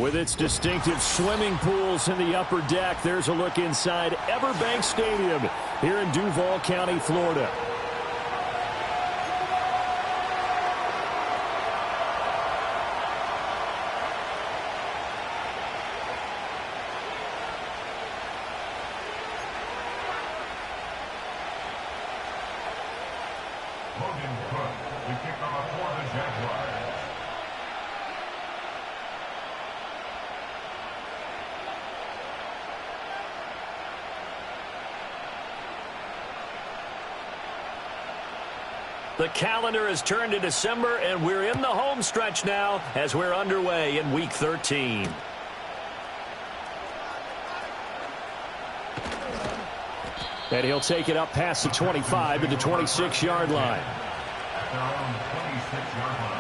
With its distinctive swimming pools in the upper deck, there's a look inside Everbank Stadium here in Duval County, Florida. The calendar has turned to December, and we're in the home stretch now as we're underway in Week 13. And he'll take it up past the 25 to the 26-yard line. At their own 26-yard line.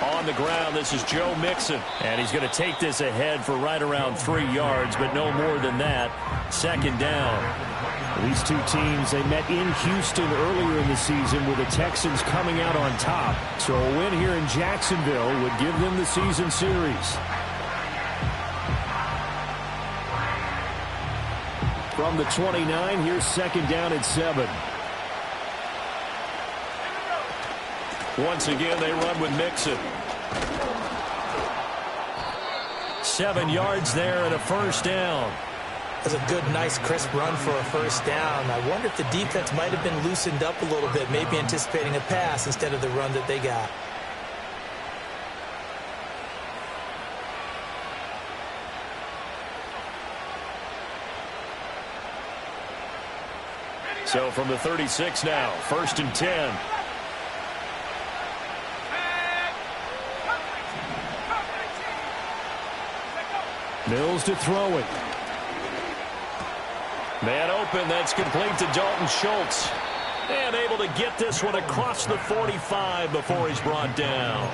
On the ground, this is Joe Mixon. And he's going to take this ahead for right around 3 yards, but no more than that. Second down. These two teams, they met in Houston earlier in the season with the Texans coming out on top. So a win here in Jacksonville would give them the season series. From the 29, here's second down at 7. Once again, they run with Mixon. 7 yards there and a first down. That's a good, nice, crisp run for a first down. I wonder if the defense might have been loosened up a little bit, maybe anticipating a pass instead of the run that they got. So from the 36 now, first and 10. Mills to throw it. Man open, that's complete to Dalton Schultz. And able to get this one across the 45 before he's brought down.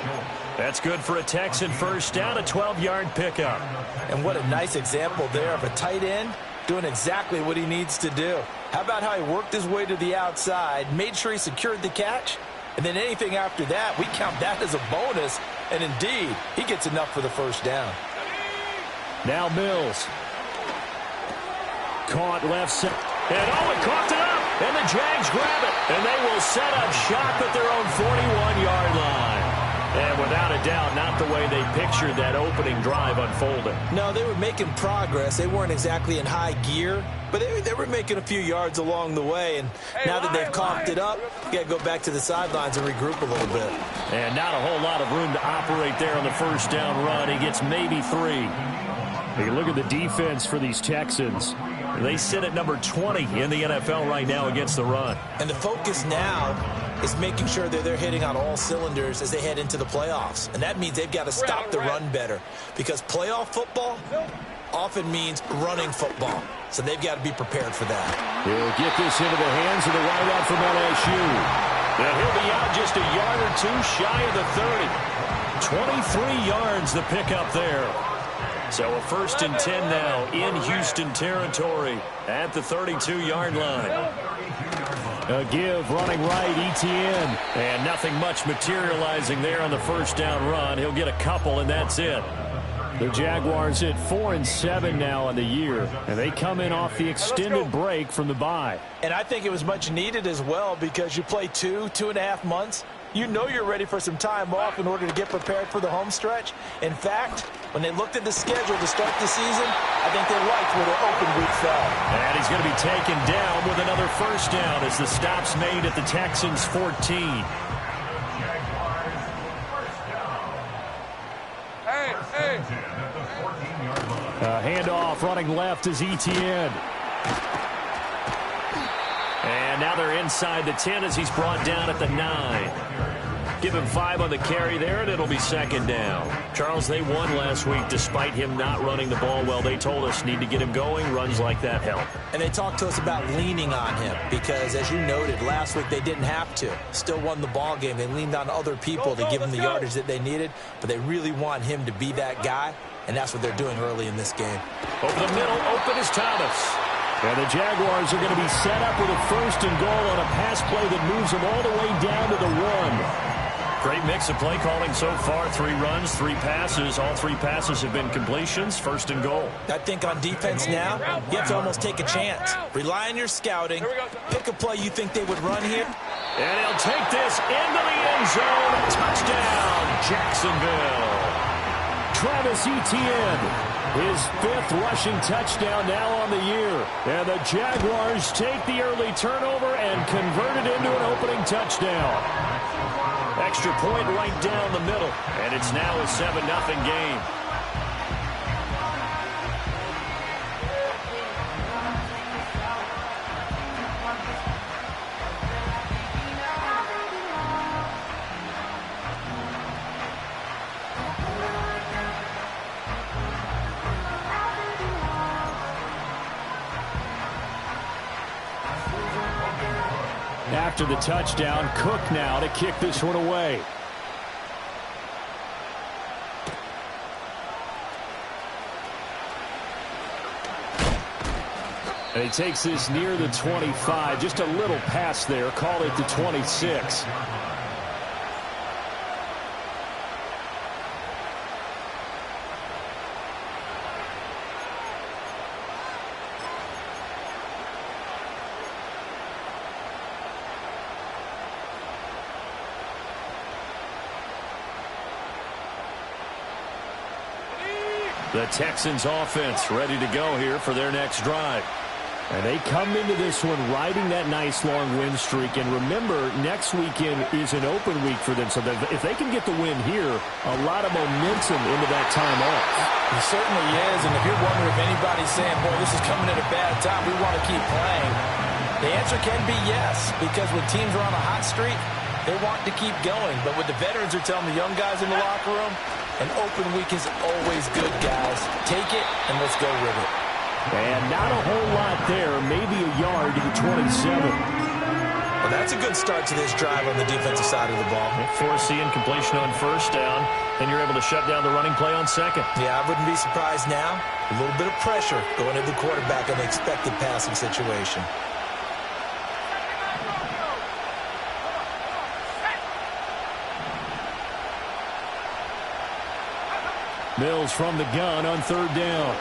That's good for a Texan first down, a 12-yard pickup. And what a nice example there of a tight end doing exactly what he needs to do. How about how he worked his way to the outside, made sure he secured the catch, and then anything after that, we count that as a bonus. And indeed, he gets enough for the first down. Now Mills. Caught left side. And Owen coughed it up. And the Jags grab it. And they will set up shop at their own 41-yard line. And without a doubt, not the way they pictured that opening drive unfolding. No, they were making progress. They weren't exactly in high gear, but they were making a few yards along the way. And now that they've coughed it up, you got to go back to the sidelines and regroup a little bit. And not a whole lot of room to operate there on the first down run. He gets maybe 3. You look at the defense for these Texans. They sit at number 20 in the NFL right now against the run. And the focus now is making sure that they're hitting on all cylinders as they head into the playoffs. And that means they've got to stop the run better, because playoff football often means running football. So they've got to be prepared for that. He'll get this into the hands of the wideout from LSU. And he'll be out just a yard or two shy of the 30. 23 yards the pickup there. So a first and 10 now in Houston territory at the 32-yard line. A give running right, Etienne. And nothing much materializing there on the first down run. He'll get a couple, and that's it. The Jaguars hit 4-7 now on the year, and they come in off the extended break from the bye. And I think it was much needed as well, because you play 2.5 months. You know you're ready for some time off in order to get prepared for the home stretch. In fact, when they looked at the schedule to start the season, I think they liked where their open week fell. And he's going to be taken down with another first down as the stop's made at the Texans' 14. Handoff running left is Etienne. And now they're inside the 10 as he's brought down at the 9. Give him 5 on the carry there, and it'll be second down. Charles, they won last week despite him not running the ball well. They told us need to get him going. Runs like that help. And they talked to us about leaning on him because, as you noted, last week they didn't have to. Still won the ball game. They leaned on other people to give them the yardage that they needed, but they really want him to be that guy, and that's what they're doing early in this game. Over the middle, open is Thomas. And the Jaguars are going to be set up with a 1st and goal on a pass play that moves them all the way down to the 1. Great mix of play calling so far. 3 runs, 3 passes. All 3 passes have been completions. 1st and goal. I think on defense now, you have to almost take a chance. Rely on your scouting. Pick a play you think they would run here. And he'll take this into the end zone. Touchdown, Jacksonville. Travis Etienne, his 5th rushing touchdown now on the year. And the Jaguars take the early turnover and convert it into an opening touchdown. Extra point right down the middle. And it's now a 7-0 game. After the touchdown, Cook now to kick this one away. And he takes this near the 25. Just a little pass there. Call it the 26. The Texans offense ready to go here for their next drive. And they come into this one riding that nice long win streak. And remember, next weekend is an open week for them. So if they can get the win here, a lot of momentum into that time off. It certainly is. And if you're wondering if anybody's saying, boy, this is coming at a bad time, we want to keep playing, the answer can be yes. Because when teams are on a hot streak, they want to keep going. But what the veterans are telling the young guys in the locker room, an open week is always good, guys. Take it, and let's go with it. And not a whole lot there. Maybe a yard to the 27. Well, that's a good start to this drive on the defensive side of the ball. Forcing completion on 1st down, and you're able to shut down the running play on 2nd. Yeah, I wouldn't be surprised now. A little bit of pressure going to the quarterback in the expected passing situation. Mills from the gun on 3rd down.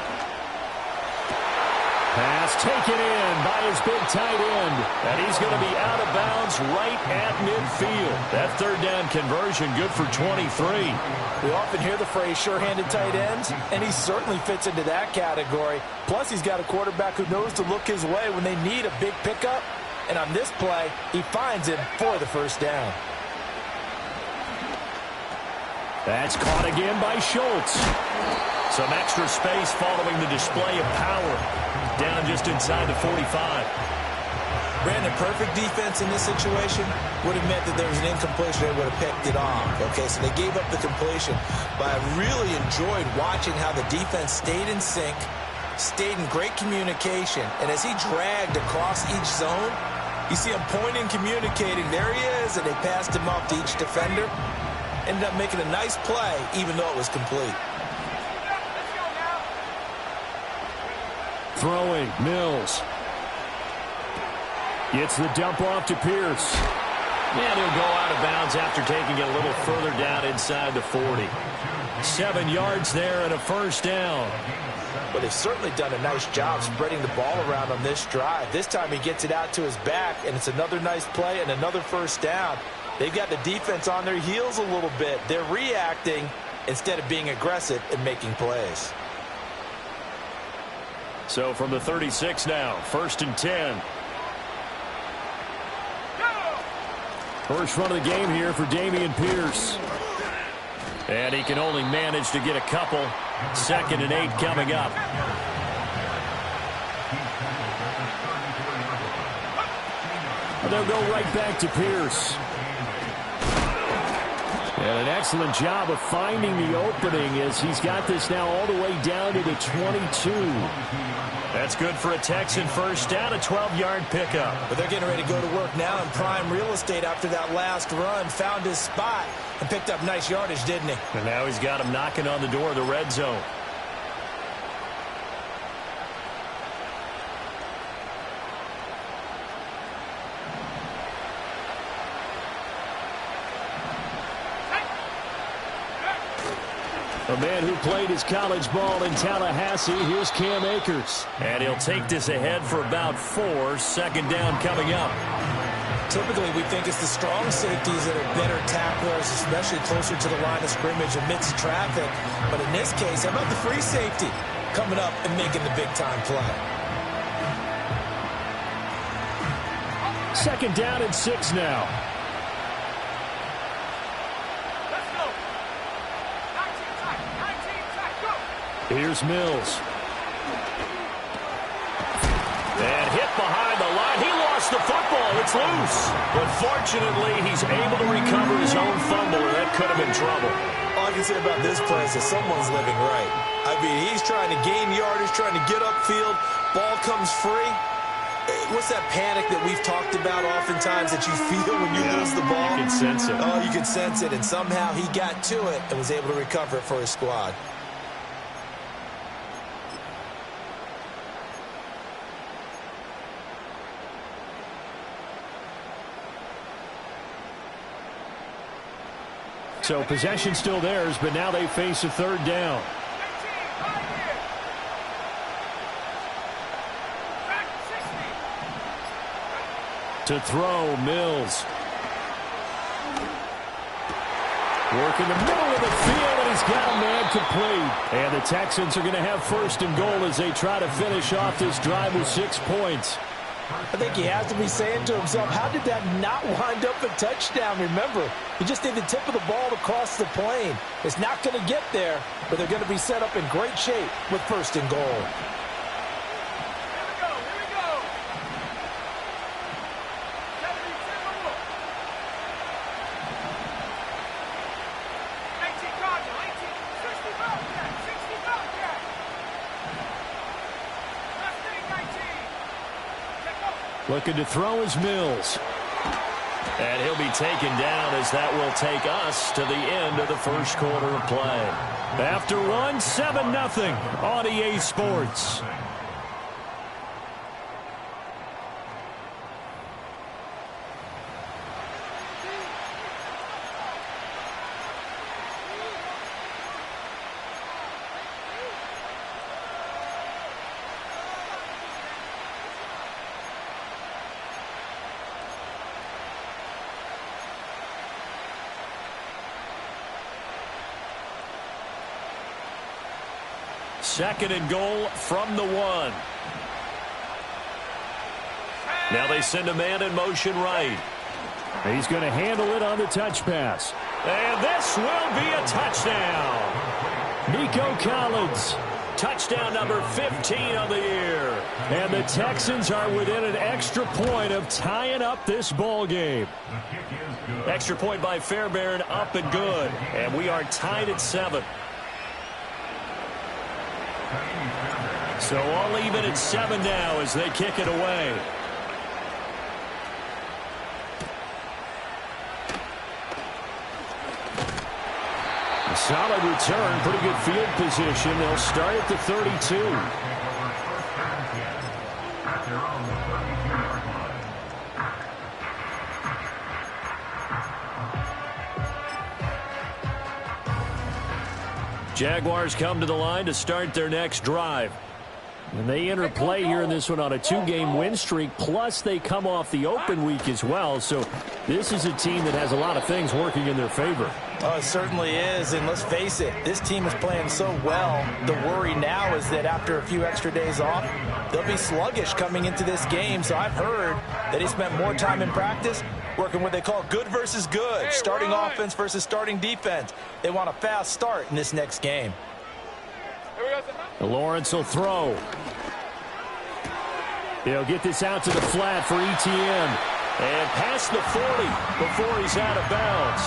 Pass taken in by his big tight end. And he's going to be out of bounds right at midfield. That 3rd down conversion good for 23. We often hear the phrase sure-handed tight ends, and he certainly fits into that category. Plus, he's got a quarterback who knows to look his way when they need a big pickup. And on this play, he finds him for the 1st down. That's caught again by Schultz. Some extra space following the display of power. Down just inside the 45. Brandon, perfect defense in this situation would have meant that there was an incompletion. They would have picked it off. Okay, so they gave up the completion. But I really enjoyed watching how the defense stayed in sync, stayed in great communication. And as he dragged across each zone, you see him pointing, communicating. There he is, and they passed him off to each defender. Ended up making a nice play, even though it was complete. Throwing, Mills. Gets the dump off to Pierce. And he'll go out of bounds after taking it a little further down inside the 40. 7 yards there and a 1st down. But they've certainly done a nice job spreading the ball around on this drive. This time he gets it out to his back, and it's another nice play and another 1st down. They've got the defense on their heels a little bit. They're reacting instead of being aggressive and making plays. So from the 36 now, 1st and 10. First run of the game here for Dameon Pierce. And he can only manage to get a couple. 2nd and 8 coming up. And they'll go right back to Pierce. And an excellent job of finding the opening as he's got this now all the way down to the 22. That's good for a Texan first down, a 12-yard pickup. But they're getting ready to go to work now in prime real estate after that last run. Found his spot and picked up nice yardage, didn't he? And now he's got him knocking on the door of the red zone. A man who played his college ball in Tallahassee, here's Cam Akers. And he'll take this ahead for about 4. Second down coming up. Typically, we think it's the strong safeties that are better tacklers, especially closer to the line of scrimmage amidst traffic. But in this case, how about the free safety coming up and making the big-time play? Second down and 6 now. Here's Mills. And hit behind the line. He lost the football. It's loose. But fortunately, he's able to recover his own fumble, and that could have been trouble. All I can say about this play is that someone's living right. I mean, he's trying to gain yardage, trying to get upfield. Ball comes free. What's that panic that we've talked about oftentimes that you feel when you lose the ball? You can sense it. Oh, you can sense it. And somehow he got to it and was able to recover it for his squad. So possession still theirs, but now they face a third down. To throw, Mills. Working the middle of the field, and he's got a man complete. And the Texans are going to have first and goal as they try to finish off this drive with 6 points. I think he has to be saying to himself, how did that not wind up a touchdown? Remember, he just did the tip of the ball to cross the plane. It's not going to get there, but they're going to be set up in great shape with first and goal. Looking to throw is Mills. And he'll be taken down as that will take us to the end of the first quarter of play. After one, 7-0 on EA Sports. Second and goal from the 1. Now they send a man in motion right. He's going to handle it on the touch pass. And this will be a touchdown. Nico Collins, touchdown number 15 of the year. And the Texans are within an extra point of tying up this ball game. Extra point by Fairbairn, up and good. And we are tied at 7. So all even at 7 now as they kick it away. A solid return, pretty good field position. They'll start at the 32. Jaguars come to the line to start their next drive. And they enter play here in this one on a 2-game win streak, plus they come off the open week as well. So this is a team that has a lot of things working in their favor. Oh, it certainly is, and let's face it, this team is playing so well. The worry now is that after a few extra days off, they'll be sluggish coming into this game. So I've heard that he spent more time in practice working what they call good versus good, starting offense versus starting defense. They want a fast start in this next game. Lawrence will throw. He'll get this out to the flat for ETN. And past the 40 before he's out of bounds.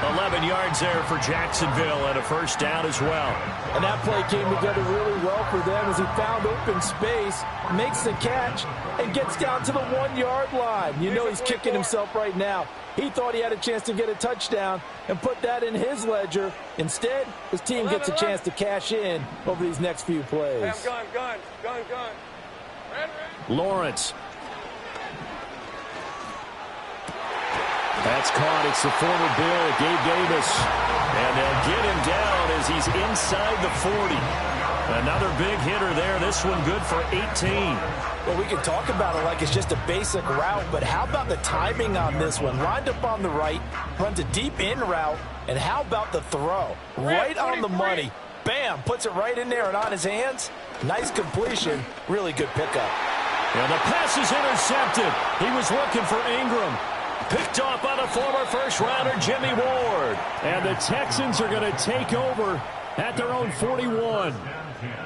11 yards there for Jacksonville and a first down as well. And that play came together really well for them as he found open space, makes the catch, and gets down to the 1-yard line. You know he's kicking himself right now. He thought he had a chance to get a touchdown and put that in his ledger. Instead, his team gets a chance to cash in over these next few plays. Hey, I'm gone. Lawrence. That's caught. It's the former Bill, Gabe Davis. And they'll get him down as he's inside the 40. Another big hitter there. This one good for 18. Well, we can talk about it like it's just a basic route, but how about the timing on this one? Lined up on the right, runs a deep in route, and how about the throw? Right on the money. Bam, puts it right in there and on his hands. Nice completion. Really good pickup. And the pass is intercepted. He was looking for Ingram. Picked off by the former first-rounder Jimmy Ward. And the Texans are going to take over at their own 41.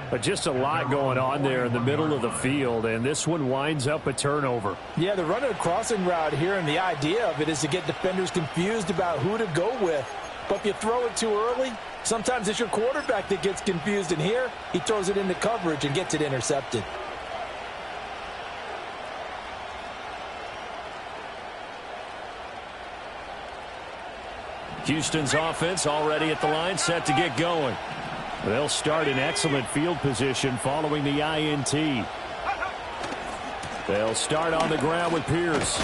But just a lot going on there in the middle of the field, and this one winds up a turnover. Yeah, they're running a crossing route here, and the idea of it is to get defenders confused about who to go with. But if you throw it too early, sometimes it's your quarterback that gets confused, and here he throws it into coverage and gets it intercepted. Houston's offense already at the line, set to get going. They'll start in excellent field position following the INT. They'll start on the ground with Pierce.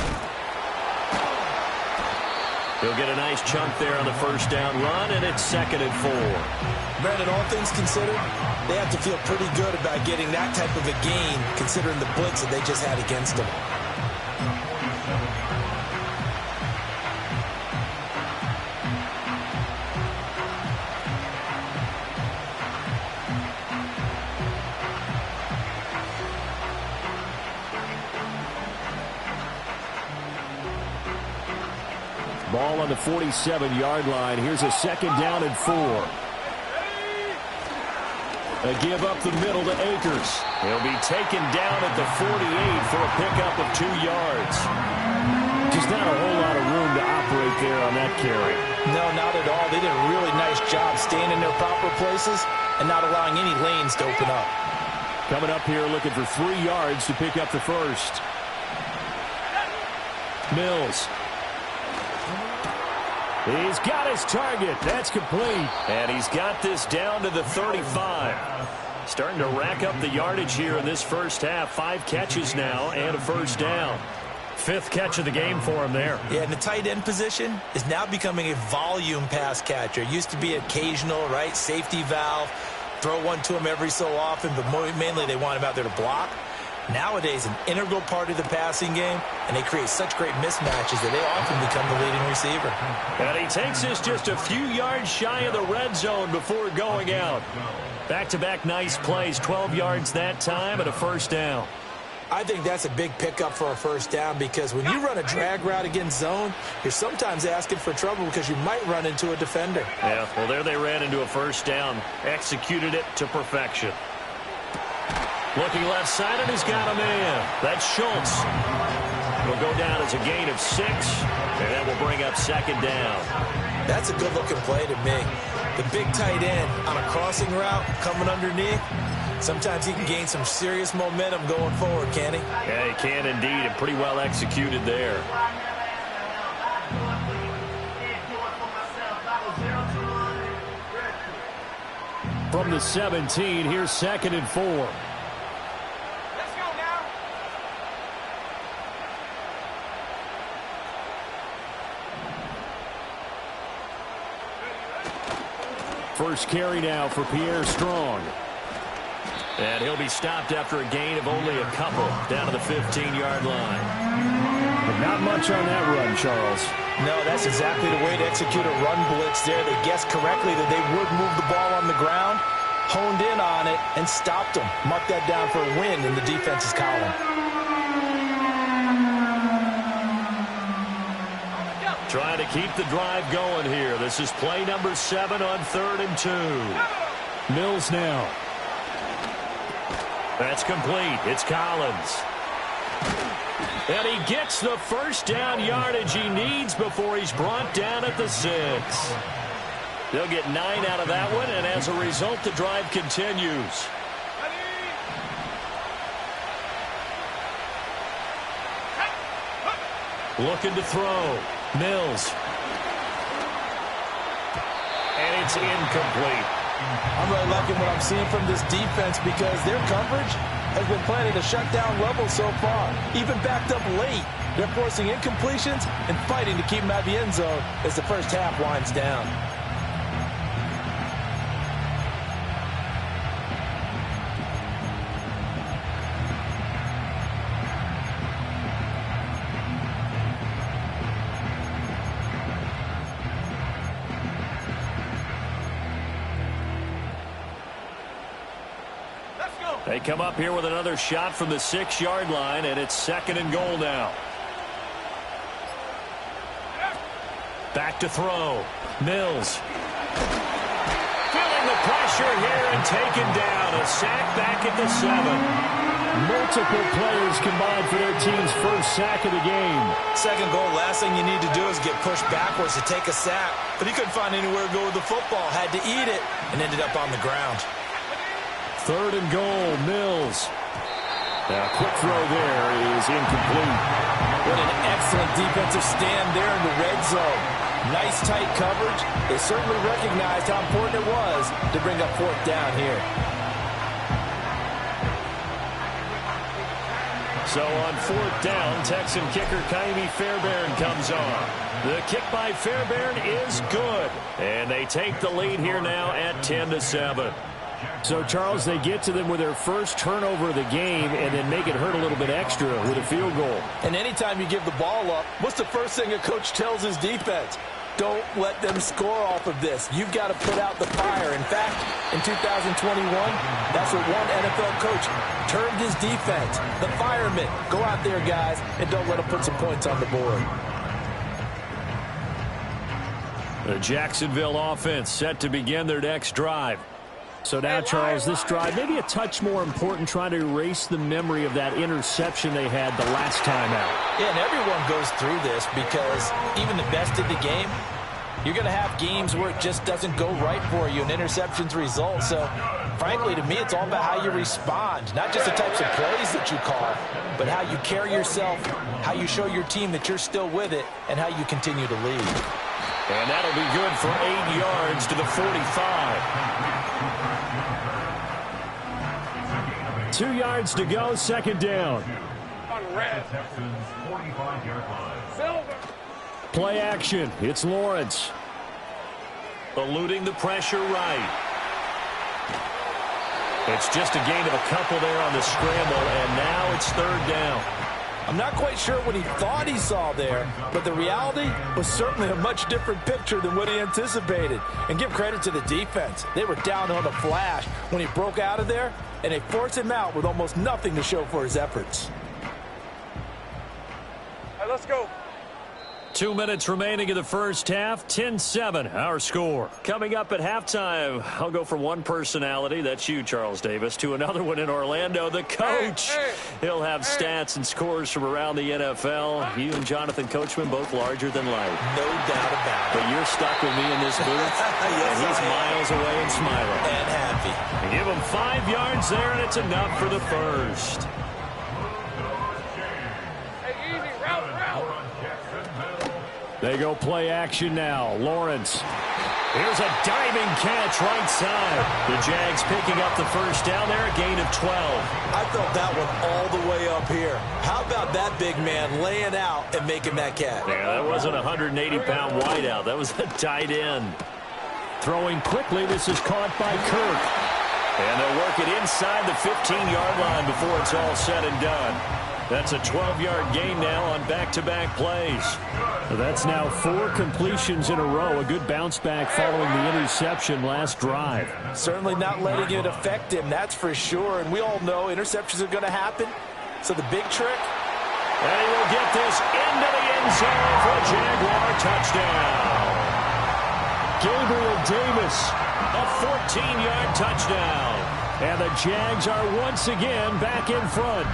He'll get a nice chunk there on the first down run, and it's 2nd and 4. Brandon, all things considered, they have to feel pretty good about getting that type of a gain, considering the blitz that they just had against them. Ball on the 47-yard line. Here's a 2nd down and 4. A give up the middle to Akers. He'll be taken down at the 48 for a pickup of 2 yards. Just not a whole lot of room to operate there on that carry. No, not at all. They did a really nice job staying in their proper places and not allowing any lanes to open up. Coming up here looking for 3 yards to pick up the first. Mills. He's got his target. That's complete. And he's got this down to the 35. Starting to rack up the yardage here in this first half. 5 catches now and a first down. 5th catch of the game for him there. Yeah, and the tight end position is now becoming a volume pass catcher. It used to be occasional, right? Safety valve. Throw one to him every so often, but mainly they want him out there to block. Nowadays, an integral part of the passing game, and they create such great mismatches that they often become the leading receiver. And he takes this just a few yards shy of the red zone before going out. Back-to-back nice plays, 12 yards that time and a first down. I think that's a big pickup for a first down because when you run a drag route against zone, you're sometimes asking for trouble because you might run into a defender. Yeah, well, there they ran into a first down, executed it to perfection. Looking left side, and he's got a man. That's Schultz. It'll go down as a gain of 6, and that will bring up 2nd down. That's a good-looking play to me. The big tight end on a crossing route coming underneath. Sometimes he can gain some serious momentum going forward, can't he? Yeah, he can indeed, and pretty well executed there. From the 17, here's 2nd and 4. First carry now for Pierre Strong. And he'll be stopped after a gain of only a couple down to the 15-yard line. But not much on that run, Charles. No, that's exactly the way to execute a run blitz there. They guessed correctly that they would move the ball on the ground, honed in on it, and stopped them. Mark that down for a win in the defense's column. Trying to keep the drive going here. This is play number 7 on 3rd and 2. Mills now. That's complete. It's Collins. And he gets the first down yardage he needs before he's brought down at the 6. They'll get 9 out of that one, and as a result, the drive continues. Looking to throw. Mills. And it's incomplete. I'm really liking what I'm seeing from this defense because their coverage has been playing at a shutdown level so far. Even backed up late, they're forcing incompletions and fighting to keep them out of the end zone as the first half winds down. They come up here with another shot from the 6-yard line, and it's 2nd and goal now. Back to throw. Mills. Feeling the pressure here and taken down. A sack back at the 7. Multiple players combined for their team's first sack of the game. 2nd goal, last thing you need to do is get pushed backwards to take a sack. But he couldn't find anywhere to go with the football. Had to eat it and ended up on the ground. 3rd and goal, Mills. A quick throw there is incomplete. What an excellent defensive stand there in the red zone. Nice tight coverage. They certainly recognized how important it was to bring up 4th down here. So on 4th down, Texan kicker Kaimi Fairbairn comes on. The kick by Fairbairn is good. And they take the lead here now at 10-7. So, Charles, they get to them with their first turnover of the game and then make it hurt a little bit extra with a field goal. And anytime you give the ball up, what's the first thing a coach tells his defense? Don't let them score off of this. You've got to put out the fire. In fact, in 2021, that's what one NFL coach termed his defense. The firemen. Go out there, guys, and don't let them put some points on the board. The Jacksonville offense set to begin their next drive. So now, Charles, this drive maybe a touch more important, trying to erase the memory of that interception they had the last time out. Yeah, and everyone goes through this because even the best in the game, you're going to have games where it just doesn't go right for you and interceptions result. So, frankly, to me, it's all about how you respond, not just the types of plays that you call, but how you carry yourself, how you show your team that you're still with it, and how you continue to lead. And that'll be good for 8 yards to the 45. 2 yards to go, 2nd down. Texans 45-yard line. Play action. It's Lawrence. Eluding the pressure right. It's just a gain of a couple there on the scramble, and now it's 3rd down. I'm not quite sure what he thought he saw there, but the reality was certainly a much different picture than what he anticipated. And give credit to the defense. They were down on the flash when he broke out of there, and they forced him out with almost nothing to show for his efforts. All right, let's go. 2 minutes remaining in the first half. 10-7, our score. Coming up at halftime, I'll go from one personality, that's you, Charles Davis, to another one in Orlando, the coach. He'll have stats and scores from around the NFL. You and Jonathan Coachman both larger than life. No doubt about it. But you're stuck with me in this booth, Yes, and he's I am. miles away and smiling. And happy. And give him 5 yards there, and it's enough for the first. Hey, easy, route. They go play action now. Lawrence. Here's a diving catch right side. The Jags picking up the first down there, a gain of 12. I felt that one all the way up here. How about that big man laying out and making that catch? Yeah, that wasn't a 180-pound wideout. That was a tight end. Throwing quickly, this is caught by Kirk. And they'll work it inside the 15-yard line before it's all said and done. That's a 12-yard gain now on back-to-back plays. That's now 4 completions in a row. A good bounce back following the interception last drive. Certainly not letting it affect him, that's for sure. And we all know interceptions are going to happen. So the big trick? And he will get this into the end zone for a Jaguar touchdown. Gabriel Davis, a 14-yard touchdown. And the Jags are once again back in front.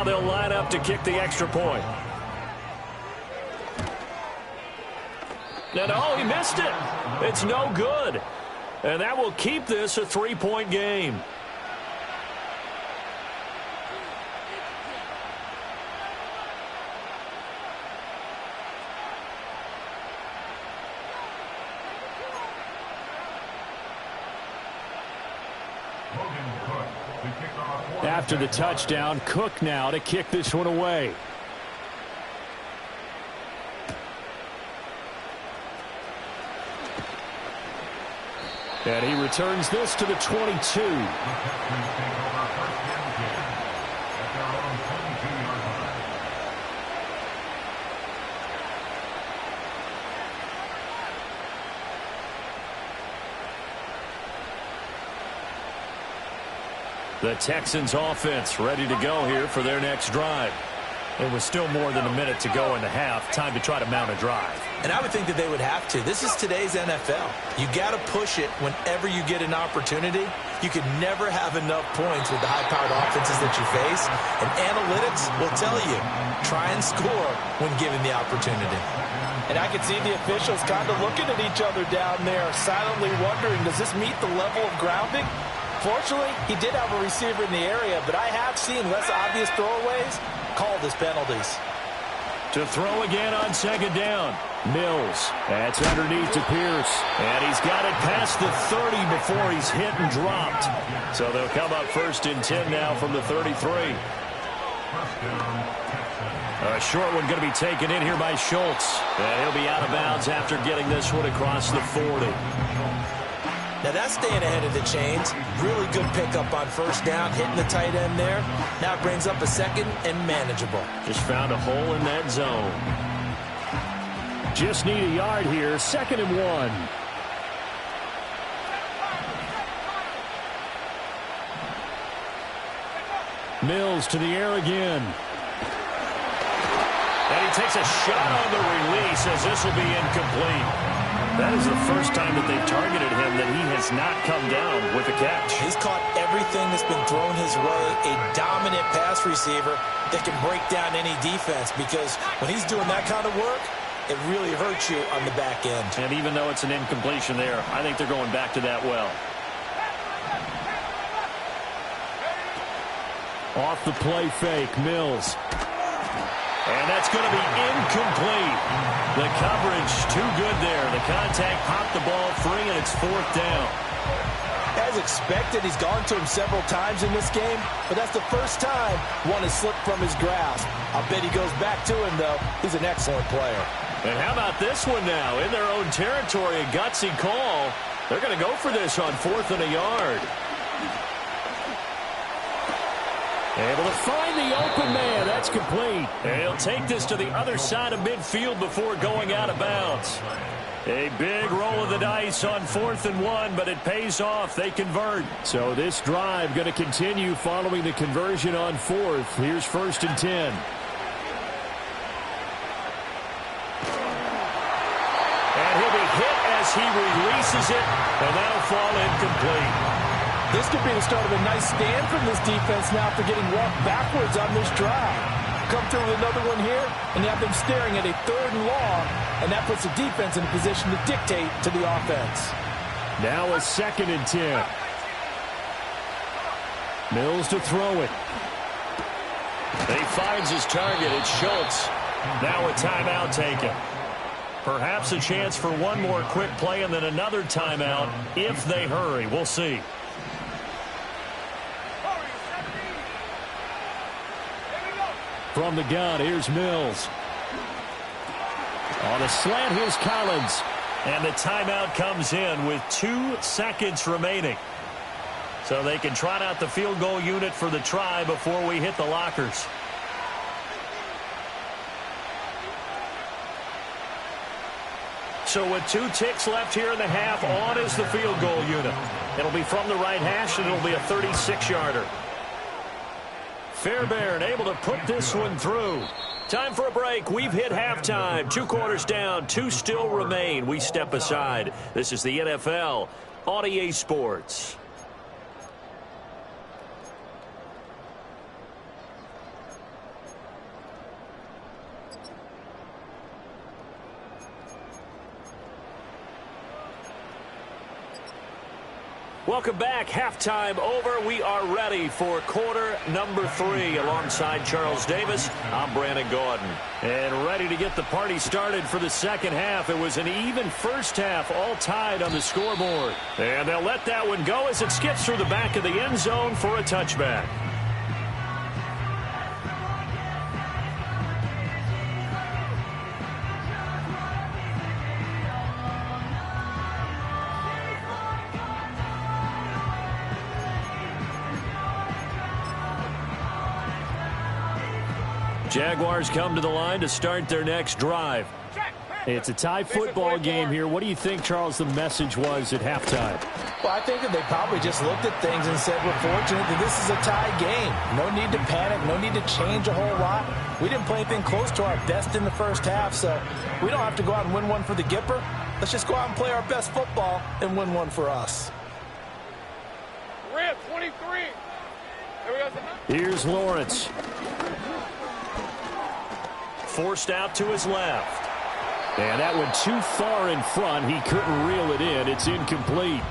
Now they'll line up to kick the extra point. No, he missed it. It's no good. And that will keep this a 3-point game. After the touchdown, Cook now to kick this one away. And he returns this to the 22. The Texans offense ready to go here for their next drive. It was still more than a minute to go in the half. Time to try to mount a drive. And I would think that they would have to. This is today's NFL. You got to push it whenever you get an opportunity. You can never have enough points with the high-powered offenses that you face. And analytics will tell you, try and score when given the opportunity. And I can see the officials kind of looking at each other down there, silently wondering, does this meet the level of grounding? Fortunately, he did have a receiver in the area, but I have seen less obvious throwaways called as penalties. To throw again on second down. Mills. That's underneath to Pierce. And he's got it past the 30 before he's hit and dropped. So they'll come up 1st and 10 now from the 33. A short one going to be taken in here by Schultz. And he'll be out of bounds after getting this one across the 40. Now that's staying ahead of the chains. Really good pickup on 1st down, hitting the tight end there. Now it brings up a 2nd and manageable. Just found a hole in that zone. Just need a yard here. 2nd and 1. Mills to the air again. And he takes a shot on the release as this will be incomplete. That is the first time that they've targeted him that he has not come down with a catch. He's caught everything that's been thrown his way. A dominant pass receiver that can break down any defense, because when he's doing that kind of work, it really hurts you on the back end. And even though it's an incompletion there, I think they're going back to that well. Off the play fake, Mills. And that's going to be incomplete. The coverage too good there. The contact popped the ball free, and it's 4th down. As expected, he's gone to him several times in this game, but that's the first time one has slipped from his grasp. I'll bet he goes back to him, though. He's an excellent player. And how about this one now? In their own territory, a gutsy call. They're going to go for this on 4th and a yard. Able to find the open man. That's complete. And he'll take this to the other side of midfield before going out of bounds. A big roll of the dice on 4th and 1, but it pays off. They convert. So this drive going to continue following the conversion on 4th. Here's 1st and 10. And he'll be hit as he releases it, and that'll fall incomplete. This could be the start of a nice stand from this defense now for getting walked backwards on this drive. Come through with another one here, and you have them staring at a 3rd and long, and that puts the defense in a position to dictate to the offense. Now a 2nd and 10. Mills to throw it. He finds his target. It's Schultz. Now a timeout taken. Perhaps a chance for one more quick play and then another timeout if they hurry. We'll see. From the gun, here's Mills. On a slant, here's Collins. And the timeout comes in with 2 seconds remaining. So they can trot out the field goal unit for the try before we hit the lockers. So with 2 ticks left here in the half, on is the field goal unit. It'll be from the right hash, and it'll be a 36-yarder. Fairbairn able to put this one through. Time for a break. We've hit halftime. 2 quarters down. 2 still remain. We step aside. This is the NFL on EA Sports. Welcome back. Halftime over. We are ready for quarter number 3. Alongside Charles Davis, I'm Brandon Gordon. And ready to get the party started for the second half. It was an even first half, all tied on the scoreboard. And they'll let that one go as it skips through the back of the end zone for a touchback. Jaguars come to the line to start their next drive. It's a tie football game here. What do you think, Charles, the message was at halftime? Well, I think that they probably just looked at things and said, we're fortunate that this is a tie game. No need to panic. No need to change a whole lot. We didn't play anything close to our best in the first half, so we don't have to go out and win one for the Gipper. Let's just go out and play our best football and win one for us. We're at 23. Here's Lawrence. Forced out to his left. And that went too far in front. He couldn't reel it in. It's incomplete.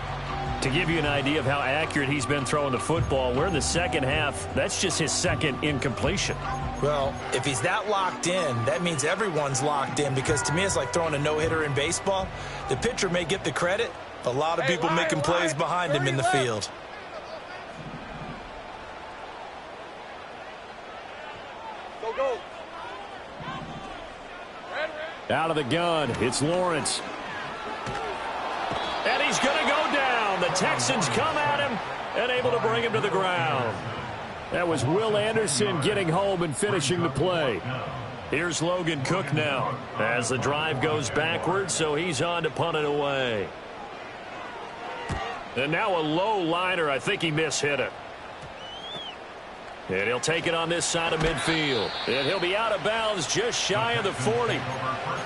To give you an idea of how accurate he's been throwing the football, we're in the second half. That's just his second incompletion. Well, if he's that locked in, that means everyone's locked in, because to me it's like throwing a no-hitter in baseball. The pitcher may get the credit, but a lot of people making plays behind him in the field. Go. Out of the gun, it's Lawrence. And he's going to go down. The Texans come at him and able to bring him to the ground. That was Will Anderson getting home and finishing the play. Here's Logan Cook now as the drive goes backwards, so he's on to punt it away. And now a low liner. I think he mishit it. And he'll take it on this side of midfield. And he'll be out of bounds just shy of the 40.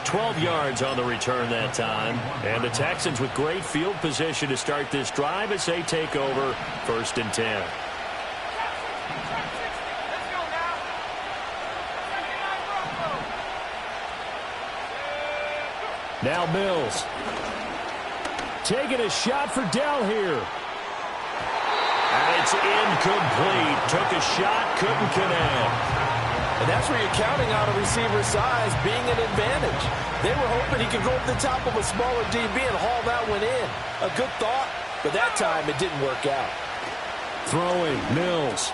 12 yards on the return that time. And the Texans with great field position to start this drive as they take over 1st and 10. Now Mills. Taking a shot for Dell here. And it's incomplete. Took a shot, couldn't connect. And that's where you're counting on a receiver's size being an advantage. They were hoping he could go over the top of a smaller DB and haul that one in. A good thought, but that time it didn't work out. Throwing, Mills.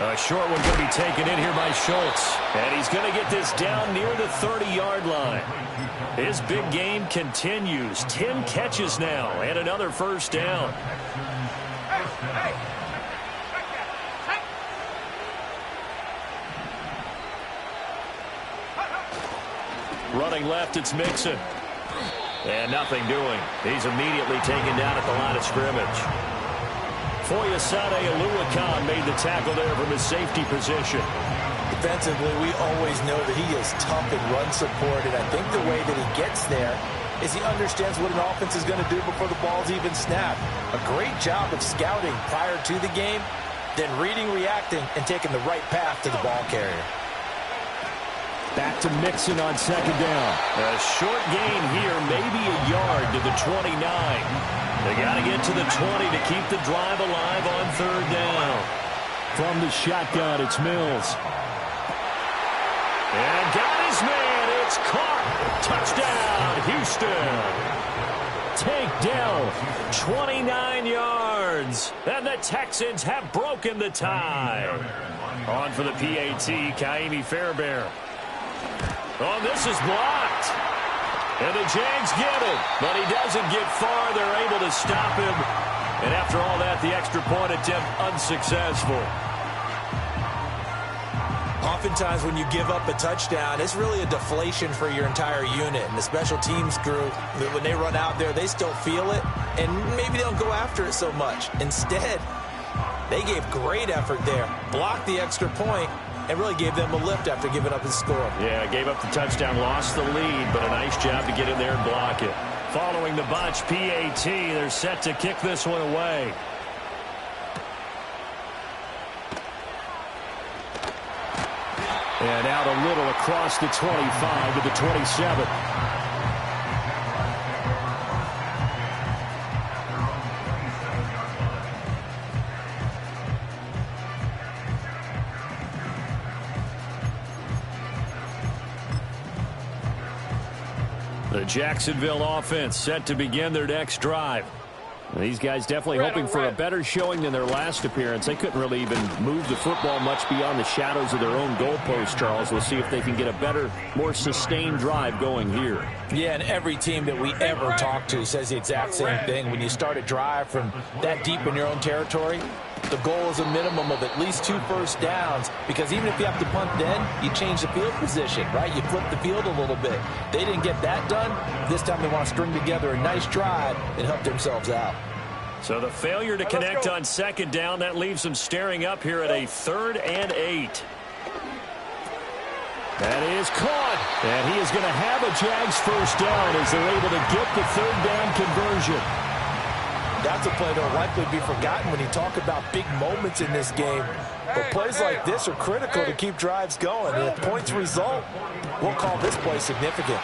A short one going to be taken in here by Schultz. And he's going to get this down near the 30-yard line. His big game continues. 10 catches now and another first down. Running left, it's Mixon. And nothing doing. He's immediately taken down at the line of scrimmage. Foyesade Oluwakan made the tackle there from his safety position. Defensively, we always know that he is tough in run support, and I think the way that he gets there is he understands what an offense is going to do before the ball's even snapped. A great job of scouting prior to the game, then reading, reacting, and taking the right path to the ball carrier. Back to Mixon on 2nd down. A short gain here, maybe a yard to the 29. They got to get to the 20 to keep the drive alive on 3rd down. From the shotgun, it's Mills. And got his man. It's caught. Touchdown, Houston. Take Dell. 29 yards. And the Texans have broken the tie. On for the PAT, Kaimi Fairbairn. Oh, this is blocked. And the Jags get it. But he doesn't get far. They're able to stop him. And after all that, the extra point attempt unsuccessful. Oftentimes when you give up a touchdown, it's really a deflation for your entire unit. And the special teams crew, when they run out there, they still feel it. And maybe they don't go after it so much. Instead, they gave great effort there. Blocked the extra point. And really gave them a lift after giving up his score. Yeah, gave up the touchdown, lost the lead, but a nice job to get in there and block it. Following the bunch, PAT, they're set to kick this one away. And out a little across the 25 to the 27. The Jacksonville offense set to begin their next drive. These guys definitely hoping for a better showing than their last appearance. They couldn't really even move the football much beyond the shadows of their own goalpost, Charles. We'll see if they can get a better, more sustained drive going here. Yeah, and every team that we ever talk to says the exact same thing. When you start a drive from that deep in your own territory, the goal is a minimum of at least 2 first downs, because even if you have to punt then, you change the field position, right? You flip the field a little bit. They didn't get that done. This time they want to string together a nice drive and help themselves out. So the failure to connect on second down, that leaves them staring up here at a 3rd and 8. That is caught. And he is going to have a Jags first down as they're able to get the 3rd down conversion. That's a play that will likely be forgotten when you talk about big moments in this game. But plays like this are critical to keep drives going. And if points result, we'll call this play significant.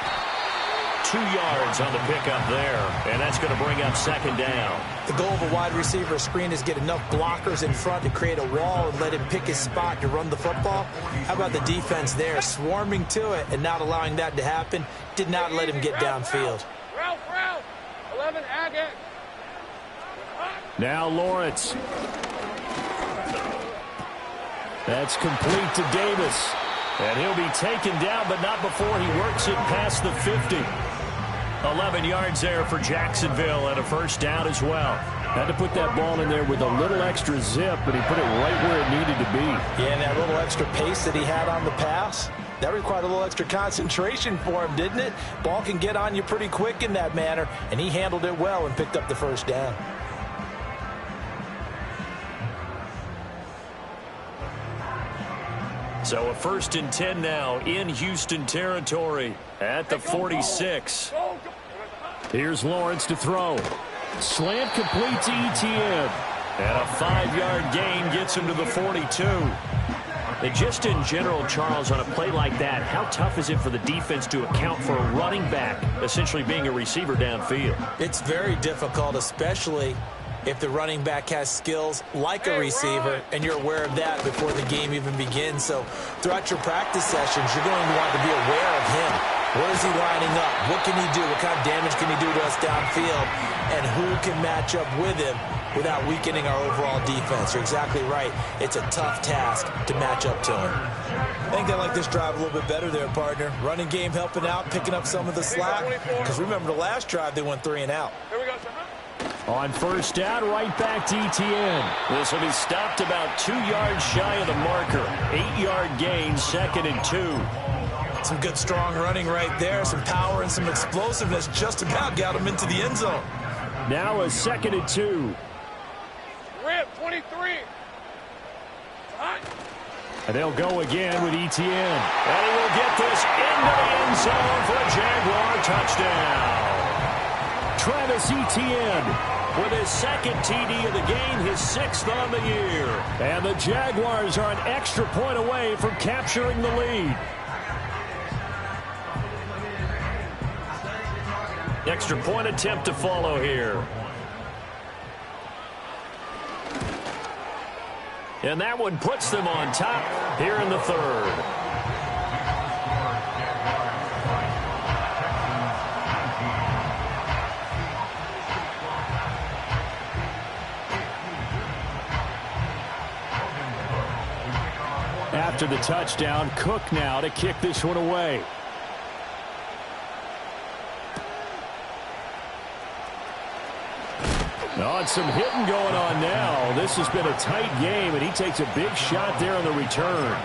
2 yards on the pickup there, and that's going to bring up 2nd down. The goal of a wide receiver screen is get enough blockers in front to create a wall and let him pick his spot to run the football. How about the defense there, swarming to it and not allowing that to happen? Did not let him get downfield. Ralph, 11 Agate. Now Lawrence. That's complete to Davis. And he'll be taken down, but not before he works it past the 50. 11 yards there for Jacksonville and a first down as well. Had to put that ball in there with a little extra zip, but he put it right where it needed to be. Yeah, and that little extra pace that he had on the pass, that required a little extra concentration for him, didn't it? Ball can get on you pretty quick in that manner, and he handled it well and picked up the first down. So a 1st and 10 now in Houston territory at the 46. Here's Lawrence to throw. Slant complete to Etienne. And a 5-yard gain gets him to the 42. And just in general, Charles, on a play like that, how tough is it for the defense to account for a running back essentially being a receiver downfield? It's very difficult, especially if the running back has skills like a receiver, and you're aware of that before the game even begins. So throughout your practice sessions, you're going to want to be aware of him. Where is he lining up? What can he do? What kind of damage can he do to us downfield? And who can match up with him without weakening our overall defense? You're exactly right. It's a tough task to match up to him. I think they like this drive a little bit better there, partner. Running game helping out, picking up some of the slack. Because remember the last drive, they went 3 and out. Here we go, On first down, right back to Etienne. This will be stopped about 2 yards shy of the marker. 8-yard gain, 2nd and 2. Some good, strong running right there. Some power and some explosiveness just about got him into the end zone. Now a 2nd and 2. Rip, 23. And they'll go again with Etienne. And he will get this into the end zone for a Jaguar touchdown. Travis Etienne with his 2nd TD of the game, his 6th on the year. And the Jaguars are an extra point away from capturing the lead. Extra point attempt to follow here. And that one puts them on top here in the 3rd. After the touchdown, Cook now to kick this one away. Oh, and some hitting going on now. This has been a tight game, and he takes a big shot there on the return.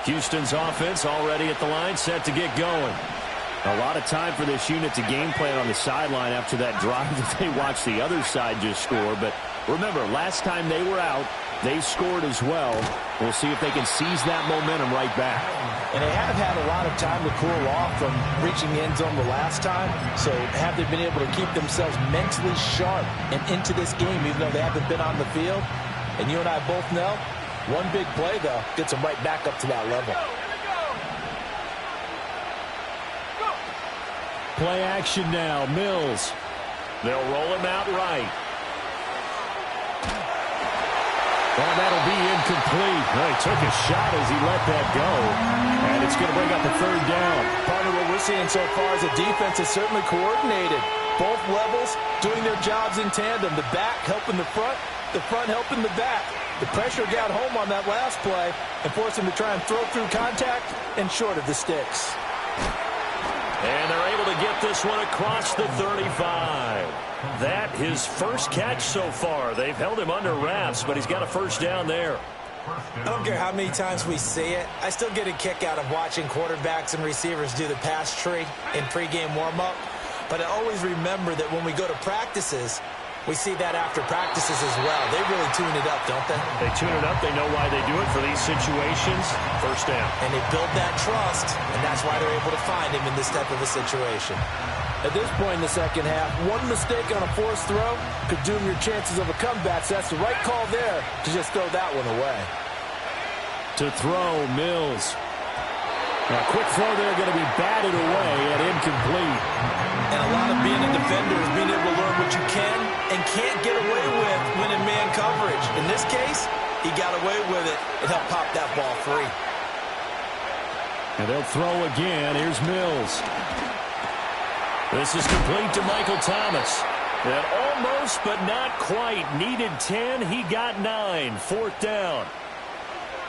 Houston's offense already at the line, set to get going. A lot of time for this unit to game plan on the sideline after that drive that they watched the other side just score. But remember, last time they were out, they scored as well. We'll see if they can seize that momentum right back. And they have had a lot of time to cool off from reaching the end zone the last time. So have they been able to keep themselves mentally sharp and into this game, even though they haven't been on the field? And you and I both know, one big play, though, gets them right back up to that level. Play action now, Mills. They'll roll him out right. Oh, that'll be incomplete. Well, he took a shot as he let that go. And it's going to bring up a third down. Part of what we're seeing so far is the defense is certainly coordinated. Both levels doing their jobs in tandem. The back helping the front helping the back. The pressure got home on that last play and forced him to try and throw through contact and short of the sticks. And they're able to get this one across the 35. That his first catch so far. They've held him under wraps, but he's got a first down there. I don't care how many times we see it. I still get a kick out of watching quarterbacks and receivers do the pass tree in pregame warm-up. But I always remember that when we go to practices, we see that after practices as well. They really tune it up, don't they? They tune it up. They know why they do it for these situations. First down. And they build that trust, and that's why they're able to find him in this type of a situation. At this point in the second half, one mistake on a forced throw could doom your chances of a comeback. So that's the right call there to just throw that one away. To throw, Mills. A quick throw there going to be batted away and incomplete. And a lot of being a defender is being able to learn what you can and can't get away with when in man coverage. In this case, he got away with it and helped pop that ball free. And they'll throw again. Here's Mills. This is complete to Michael Thomas. And almost, but not quite. Needed 10. He got 9. Fourth down.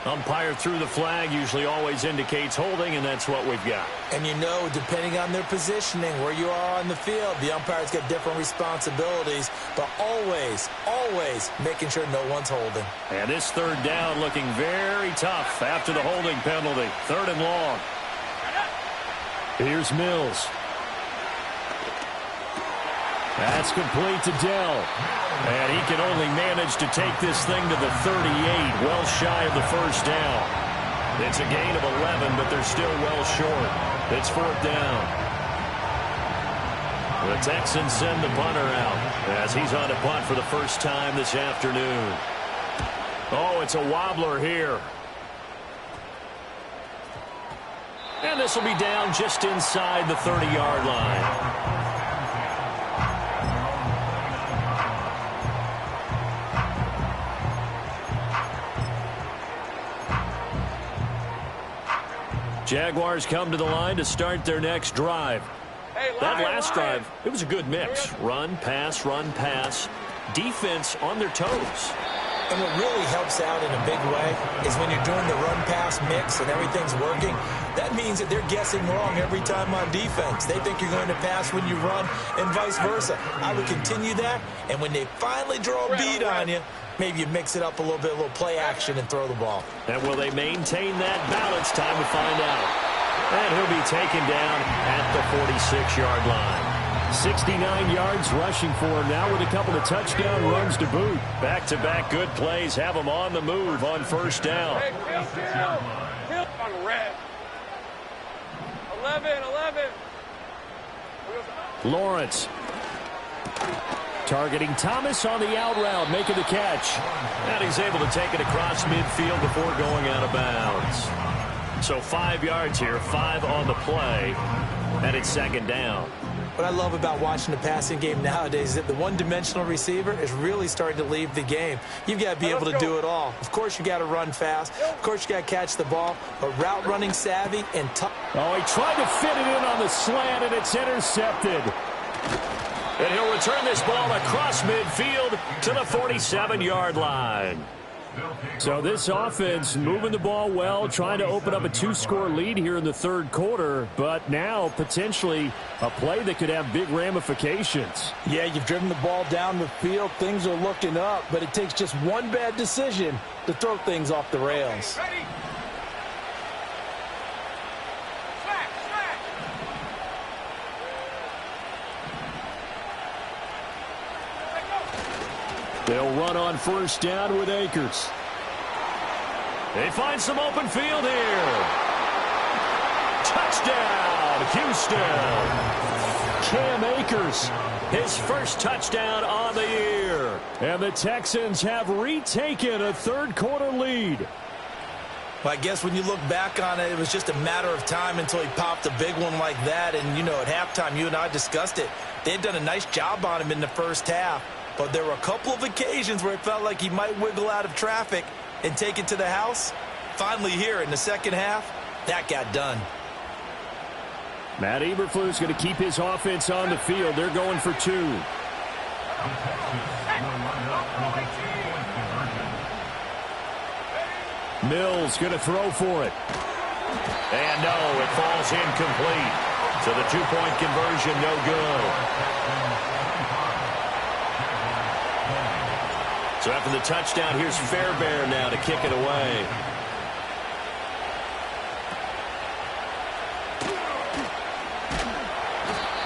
Umpire threw the flag, usually always indicates holding, and that's what we've got. And you know, depending on their positioning, where you are on the field, the umpire's got different responsibilities, but always, always making sure no one's holding. And this third down looking very tough after the holding penalty. Third and long. Here's Mills. That's complete to Dell. And he can only manage to take this thing to the 38, well shy of the first down. It's a gain of 11, but they're still well short. It's fourth down. The Texans send the punter out as he's on a punt for the first time this afternoon. Oh, it's a wobbler here. And this will be down just inside the 30-yard line. Jaguars come to the line to start their next drive. That last drive, it was a good mix. Run, pass, defense on their toes. And what really helps out in a big way is when you're doing the run-pass mix and everything's working, that means that they're guessing wrong every time on defense. They think you're going to pass when you run and vice versa. I would continue that, and when they finally draw a bead on you, maybe you mix it up a little bit, a little play action, and throw the ball. And will they maintain that balance? Time to find out. And he'll be taken down at the 46-yard line. 69 yards rushing for him now with a couple of touchdown runs to boot. Back-to-back good plays have him on the move on first down. Hill on red. 11. Lawrence. Targeting Thomas on the out route, making the catch. And he's able to take it across midfield before going out of bounds. So 5 yards here, 5 on the play, and it's second down. What I love about watching the passing game nowadays is that the one-dimensional receiver is really starting to leave the game. You've got to be able to do it all. Of course, you got to run fast. Of course, you got to catch the ball. But route running savvy and tough. Oh, he tried to fit it in on the slant, and it's intercepted. And he'll return this ball across midfield to the 47-yard line. So this offense moving the ball well, trying to open up a 2-score lead here in the third quarter, but now potentially a play that could have big ramifications. Yeah, you've driven the ball down the field. Things are looking up, but it takes just one bad decision to throw things off the rails. They'll run on first down with Akers. They find some open field here. Touchdown, Houston. Cam Akers, his first touchdown on the year. And the Texans have retaken a third-quarter lead. Well, I guess when you look back on it, it was just a matter of time until he popped a big one like that. And, you know, at halftime, you and I discussed it. They had done a nice job on him in the first half. but there were a couple of occasions where it felt like he might wiggle out of traffic and take it to the house. Finally here in the second half, that got done. Matt Eberflus going to keep his offense on the field. They're going for 2. Mills going to throw for it. And no, it falls incomplete. So the 2-point conversion, no good. So after the touchdown, here's Fairbairn now to kick it away.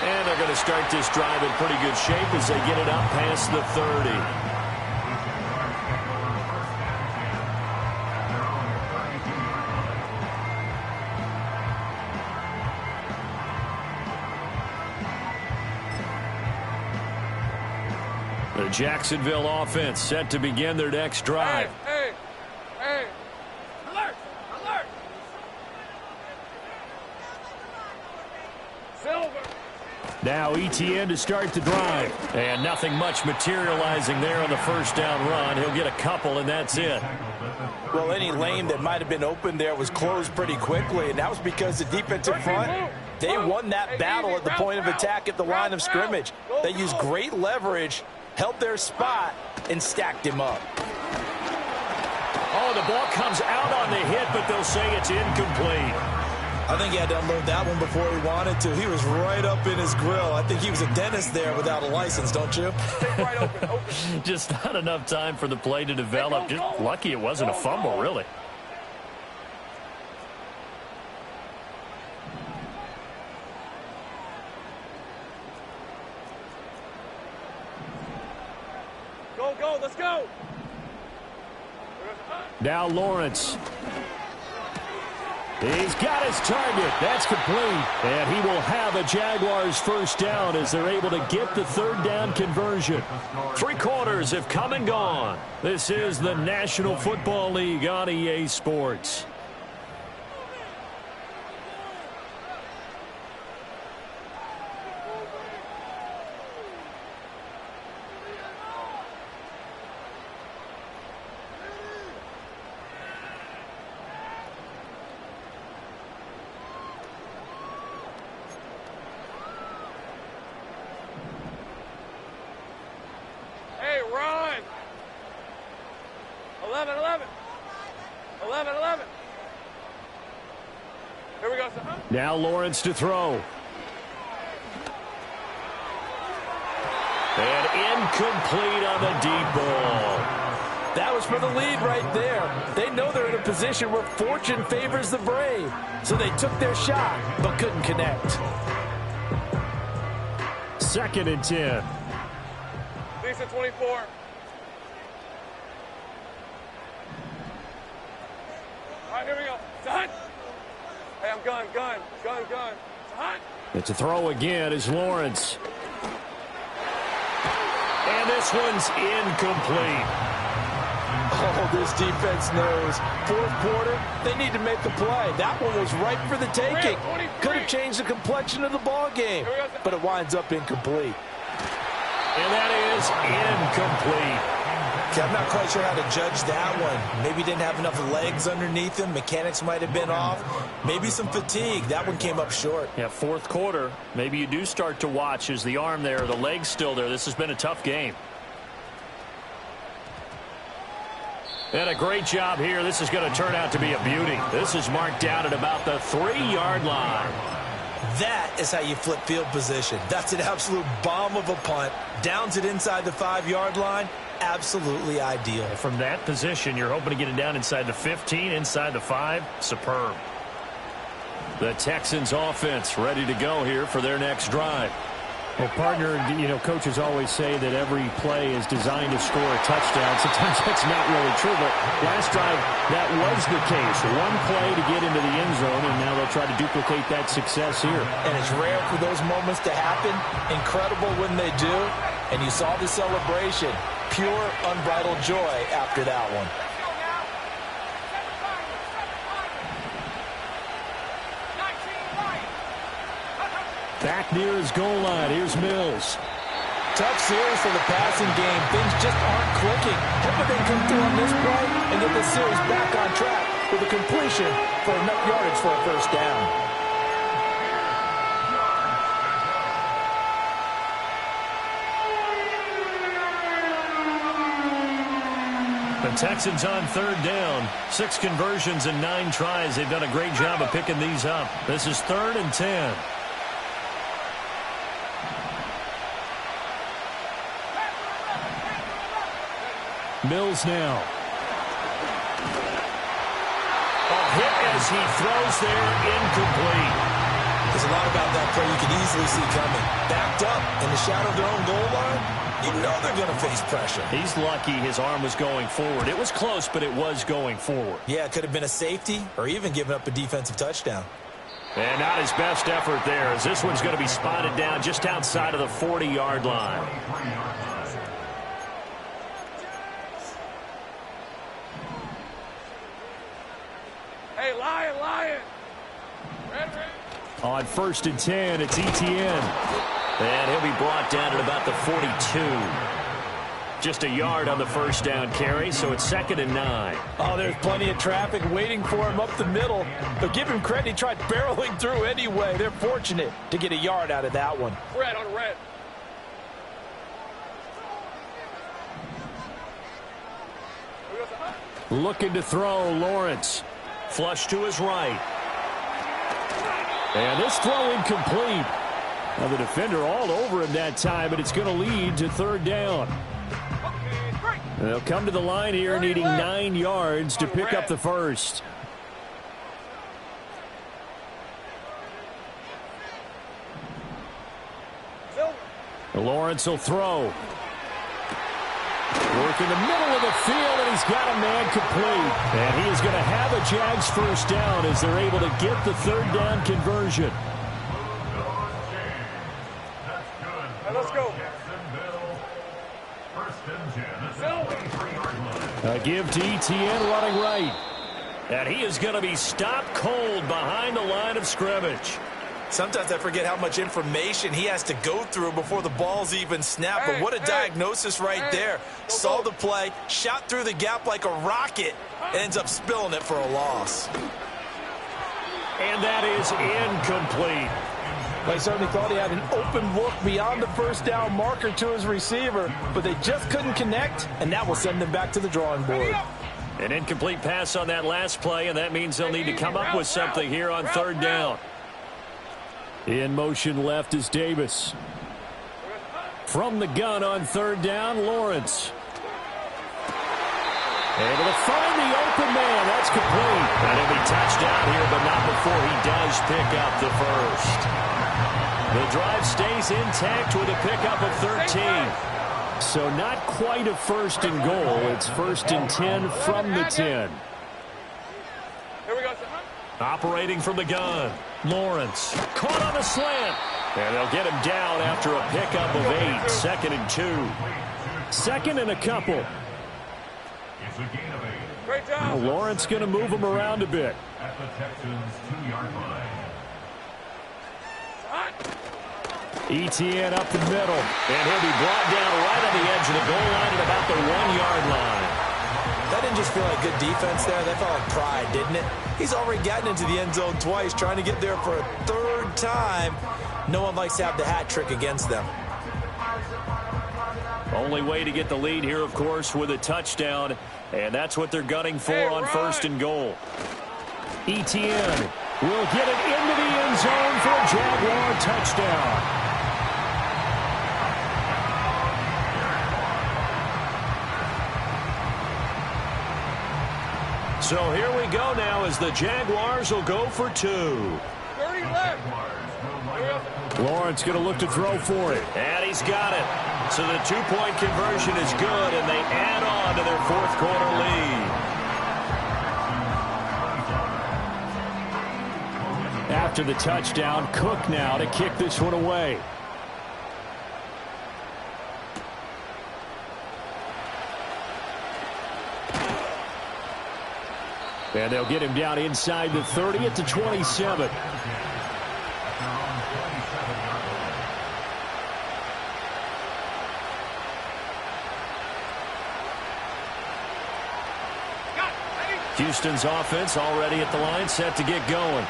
And they're going to start this drive in pretty good shape as they get it up past the 30. The Jacksonville offense set to begin their next drive. Hey. Alert. Silver. Now ETN to start the drive. And nothing much materializing there on the first down run. He'll get a couple, and that's it. Well, any lane that might have been open there was closed pretty quickly, and that was because the defensive front, they won that battle at the point of attack at the line of scrimmage. They used great leverage, held their spot, and stacked him up. Oh, the ball comes out on the hit, but they'll say it's incomplete. I think he had to unload that one before he wanted to. He was right up in his grill. I think he was a dentist there without a license, don't you? Right open. Just not enough time for the play to develop. Just lucky it wasn't a fumble, really. Go, let's go. Now Lawrence. He's got his target. That's complete. And he will have a Jaguars first down as they're able to get the third down conversion. 3 quarters have come and gone. This is the National Football League on EA Sports. Hey, run. 11. Here we go, son. Now Lawrence to throw. And incomplete on the deep ball. That was for the lead right there. They know they're in a position where fortune favors the brave. So they took their shot, but couldn't connect. 2nd and 10. Lisa 24. All right, here we go. Son. Hey, I'm gun. Son. It's a throw again as Lawrence. And this one's incomplete. Oh, this defense knows. 4th quarter, they need to make a play. That one was ripe for the taking. Could have changed the complexion of the ball game, but it winds up incomplete. And that is incomplete. Okay, I'm not quite sure how to judge that one. Maybe he didn't have enough legs underneath him. Mechanics might have been off. Maybe some fatigue. That one came up short. Yeah, 4th quarter. Maybe you do start to watch. Is the arm there, the leg's still there? This has been a tough game. And a great job here. This is going to turn out to be a beauty. This is marked down at about the 3-yard line. That is how you flip field position. That's an absolute bomb of a punt. Downs it inside the 5-yard line. Absolutely ideal. From that position, you're hoping to get it down inside the 15, inside the 5. Superb. The Texans offense ready to go here for their next drive. Well, partner, coaches always say that every play is designed to score a touchdown. Sometimes that's not really true, but last drive, that was the case. One play to get into the end zone, and now they'll try to duplicate that success here. And it's rare for those moments to happen. Incredible when they do. And you saw the celebration. Pure, unbridled joy after that one. Back near his goal line. Here's Mills. tough series for the passing game. Things just aren't clicking. Hoping they come through on this play and get the series back on track with a completion for enough yardage for a first down. The Texans on third down. 6 conversions and 9 tries. They've done a great job of picking these up. This is 3rd and 10. Mills now. A hit as he throws there, incomplete. There's a lot about that play you can easily see coming. Backed up in the shadow of their own goal line, you know they're going to face pressure. He's lucky his arm was going forward. It was close, but it was going forward. Yeah, it could have been a safety or even given up a defensive touchdown. And not his best effort there, as this one's going to be spotted down just outside of the 40-yard line. Hey, Lion. Red. On 1st and 10, it's Etienne. And he'll be brought down at about the 42. Just a yard on the first down carry, so it's 2nd and 9. Oh, there's plenty of traffic waiting for him up the middle. But give him credit, he tried barreling through anyway. They're fortunate to get a yard out of that one. Red on red. Looking to throw, Lawrence. Flush to his right. And this throw incomplete. Now the defender all over him that time, but it's going to lead to 3rd down. They'll come to the line here needing 9 yards to pick up the first. Lawrence will throw. Work in the middle of the field, and he's got a man complete. And he is going to have a Jags first down as they're able to get the 3rd down conversion. Let's go. A give to Etienne running right. And he is going to be stopped cold behind the line of scrimmage. Sometimes I forget how much information he has to go through before the ball's even snapped. But what a diagnosis right there. Saw the play, shot through the gap like a rocket, and ends up spilling it for a loss. And that is incomplete. They certainly thought he had an open look beyond the first down marker to his receiver, but they just couldn't connect, and that will send them back to the drawing board. An incomplete pass on that last play, and that means they'll need to come up with something here on 3rd down. In motion left is Davis. From the gun on 3rd down, Lawrence. Able to find the open man. That's complete. And he'll be touched down here, but not before he does pick up the first. The drive stays intact with a pickup of 13. So not quite a 1st and goal. It's 1st and 10 from the 10. Here we go. Operating from the gun. Lawrence caught on a slant. And they'll get him down after a pickup of 8. 2nd and 2. 2nd and a couple. Great job. Lawrence going to move him around a bit. At the Texans' 2-yard line. Etienne up the middle. And he'll be brought down right on the edge of the goal line at about the 1-yard line. That didn't just feel like good defense there. That felt like pride, didn't it? He's already gotten into the end zone twice, trying to get there for a 3rd time. No one likes to have the hat trick against them. Only way to get the lead here, of course, with a touchdown. And that's what they're gunning for on 1st and goal. Etienne will get it into the end zone for a Jaguar touchdown. So here we go now as the Jaguars will go for 2. 30 left. Lawrence going to look to throw for it. And he's got it. So the 2-point conversion is good, and they add on to their 4th quarter lead. After the touchdown, Cook now to kick this one away. And they'll get him down inside the 30 at the 27. Houston's offense already at the line, set to get going.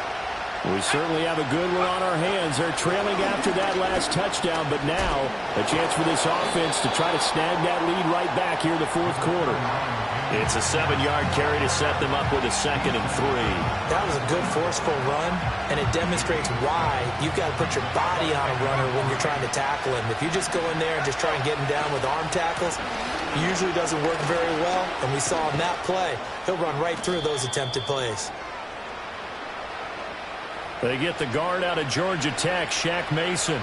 We certainly have a good one on our hands. They're trailing after that last touchdown, but now a chance for this offense to try to snag that lead right back here in the fourth quarter. It's a 7-yard carry to set them up with a 2nd and 3. That was a good forceful run, and it demonstrates why you've got to put your body on a runner when you're trying to tackle him. If you just go in there and just try and get him down with arm tackles, it usually doesn't work very well, and we saw in that play, he'll run right through those attempted plays. They get the guard out of Georgia Tech, Shaq Mason.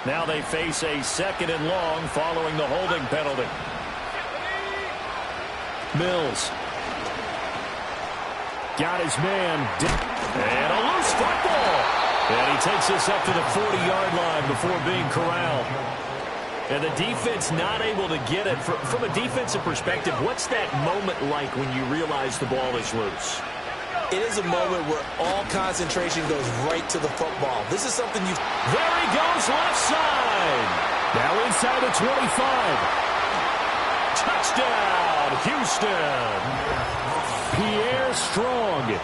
Now they face a 2nd and long following the holding penalty. Mills. Got his man. And a loose football. And he takes this up to the 40-yard line before being corralled. And the defense not able to get it. From a defensive perspective, what's that moment like when you realize the ball is loose? It is a moment where all concentration goes right to the football. This is something you... There he goes, left side. Now inside the 25. Touchdown, Houston. Pierre Strong,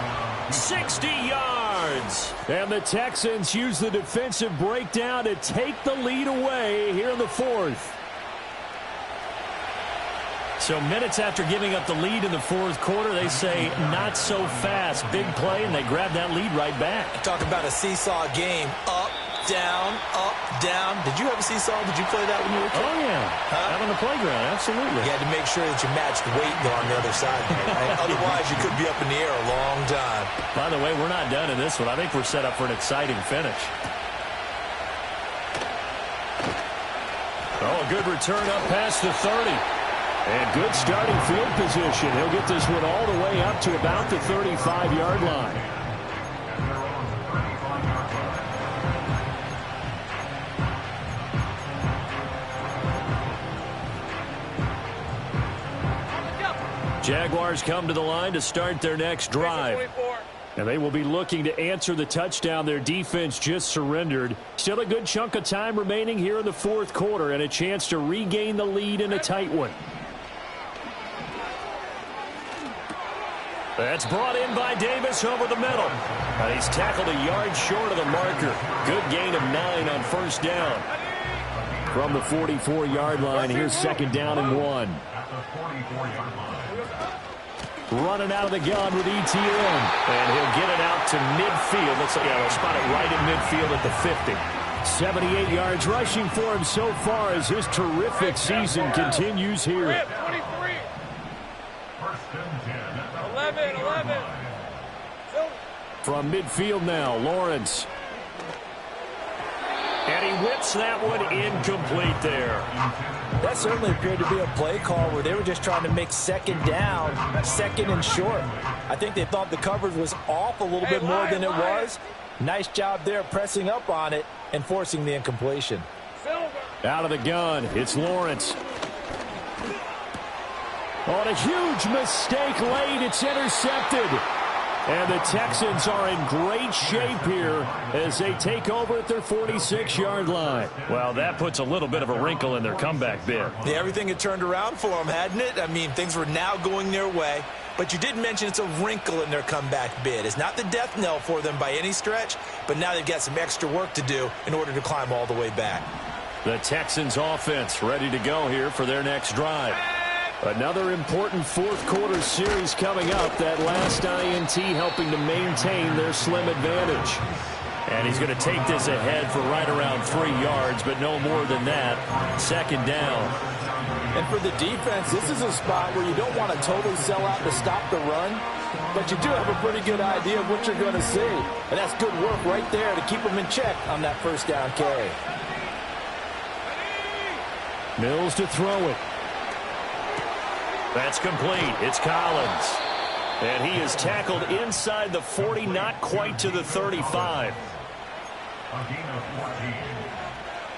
60 yards. And the Texans use the defensive breakdown to take the lead away here in the fourth. So minutes after giving up the lead in the fourth quarter, they say not so fast. Big play, and they grab that lead right back. Talk about a seesaw game. Up, down, up, down. Did you have a seesaw? Did you play that when you were a kid? Oh, yeah. Out on the playground, absolutely. You had to make sure that you matched weight though on the other side. Right? Otherwise, you could be up in the air a long time. By the way, we're not done in this one. I think we're set up for an exciting finish. Oh, a good return up past the 30. And good starting field position. He'll get this one all the way up to about the 35-yard line. Jaguars come to the line to start their next drive. And they will be looking to answer the touchdown their defense just surrendered. Still a good chunk of time remaining here in the fourth quarter and a chance to regain the lead in a tight one. That's brought in by Davis over the middle. And he's tackled a yard short of the marker. Good gain of 9 on first down. From the 44-yard line, here's 2nd down and 1. At the 44-yard line. Running out of the gun with ETN. And he'll get it out to midfield. Looks like they'll spot it right in midfield at the 50. 78 yards rushing for him so far as his terrific season continues here. 23. First and 10. 11. From midfield now, Lawrence. And he whips that one incomplete there. That certainly appeared to be a play call where they were just trying to make 2nd down, 2nd and short. I think they thought the coverage was off a little bit more than it was. Nice job there pressing up on it and forcing the incompletion. Out of the gun, it's Lawrence. On a huge mistake late, it's intercepted. And the Texans are in great shape here as they take over at their 46-yard line. Well, that puts a little bit of a wrinkle in their comeback bid. Yeah, everything had turned around for them, hadn't it? I mean, things were now going their way. But you did mention it's a wrinkle in their comeback bid. It's not the death knell for them by any stretch, but now they've got some extra work to do in order to climb all the way back. The Texans offense ready to go here for their next drive. Another important fourth quarter series coming up. That last INT helping to maintain their slim advantage. And he's going to take this ahead for right around 3 yards, but no more than that. 2nd down. And for the defense, this is a spot where you don't want to totally sell out to stop the run, but you do have a pretty good idea of what you're going to see. And that's good work right there to keep them in check on that first down carry. Mills to throw it. That's complete. It's Collins. And he is tackled inside the 40, not quite to the 35. A gain of 14.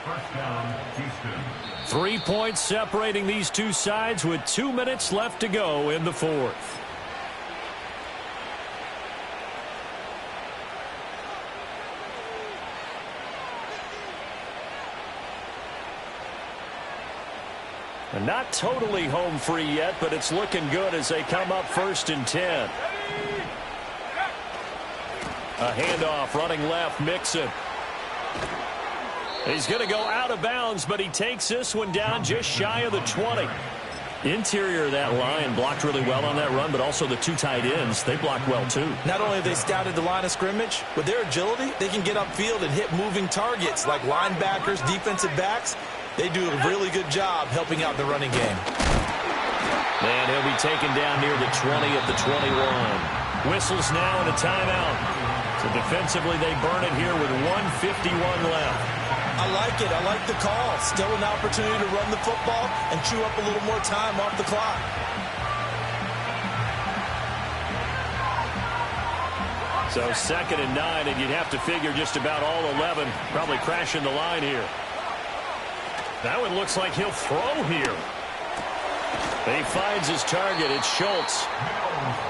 First down, Houston. 3 points separating these two sides with 2 minutes left to go in the fourth. And not totally home free yet, but it's looking good as they come up 1st and 10. A handoff running left, Mixon. He's going to go out of bounds, but he takes this one down just shy of the 20. Interior of that line blocked really well on that run, but also the two tight ends, they blocked well too. Not only have they scouted the line of scrimmage, with their agility, they can get upfield and hit moving targets like linebackers, defensive backs. They do a really good job helping out the running game. And he'll be taken down near the 20 of the 21. Whistles now and a timeout. So defensively, they burn it here with 1:51 left. I like it. I like the call. Still an opportunity to run the football and chew up a little more time off the clock. So 2nd and 9, and you'd have to figure just about all 11 probably crashing the line here. That one looks like he'll throw here. He finds his target. It's Schultz.